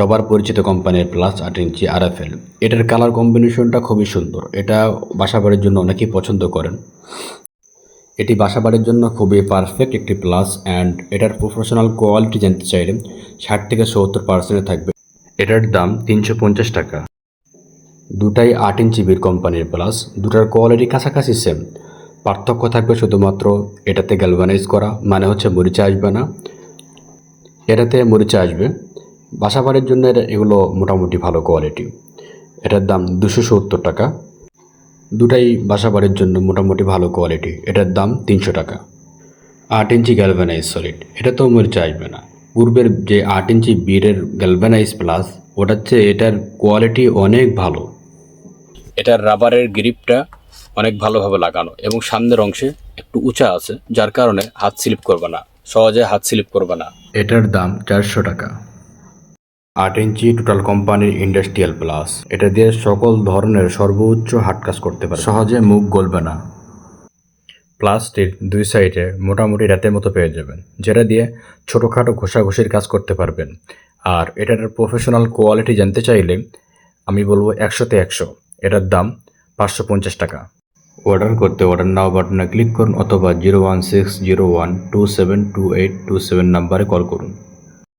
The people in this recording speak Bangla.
সবার পরিচিত কোম্পানির প্লাস 8 ইঞ্চি RFL। এটার কালার কম্বিনেশনটা খুবই সুন্দর। এটা বাসাবাড়ির জন্য অনেকেই পছন্দ করেন। এটি বাসাবাড়ির জন্য খুবই পারফেক্ট একটি প্লাস। অ্যান্ড এটার প্রফেশনাল কোয়ালিটি জানতে চাইলে 60 থেকে 70% থাকবে। এটার দাম 350 টাকা। দুটাই 8 ইঞ্চি বির কোম্পানির প্লাস। দুটার কোয়ালিটি কাছাকাছি সেম। পার্থক্য থাকবে শুধুমাত্র এটাতে গ্যালভানাইজ করা, মানে হচ্ছে মরিচা আসবে না, এটাতে মরিচা আসবে। বাসাবাড়ির জন্য এগুলো মোটামুটি ভালো কোয়ালিটি। এটার দাম 270 টাকা। দুটাই বাসাবাড়ির জন্য মোটামুটি ভালো কোয়ালিটি। এটার দাম 300 টাকা। 8 ইঞ্চি গ্যালভানাইজ সলিড, এটা তো মরিচা আসবে না। পূর্বের যে 8 ইঞ্চি বিয়ের গ্যালভানাইজ প্লাস, ওটার চেয়ে এটার কোয়ালিটি অনেক ভালো। এটার রাবারের গ্রিপটা অনেক ভালোভাবে লাগানো এবং সামনের অংশে একটু উঁচা আছে, যার কারণে হাত স্লিপ করবে না, সহজে হাত স্লিপ করবে না। এটার দাম 400 টাকা। 8 ইঞ্চি টোটাল কোম্পানির ইন্ডাস্ট্রিয়াল প্লাস। এটা দিয়ে সকল ধরনের সর্বোচ্চ হার্ড কাজ করতে পারে, সহজে মুখ গলবে না। প্লাসটির দুই সাইডে মোটামুটি রাতের মতো পেয়ে যাবেন, যেটা দিয়ে ছোটোখাটো ঘষাঘষির কাজ করতে পারবেন। আর এটার প্রফেশনাল কোয়ালিটি জানতে চাইলে আমি বলবো 100-তে 100। এটার দাম 550 টাকা। অর্ডার করতে অর্ডার নাও বাটনে ক্লিক করুন অথবা 01601272827 নাম্বারে কল করুন।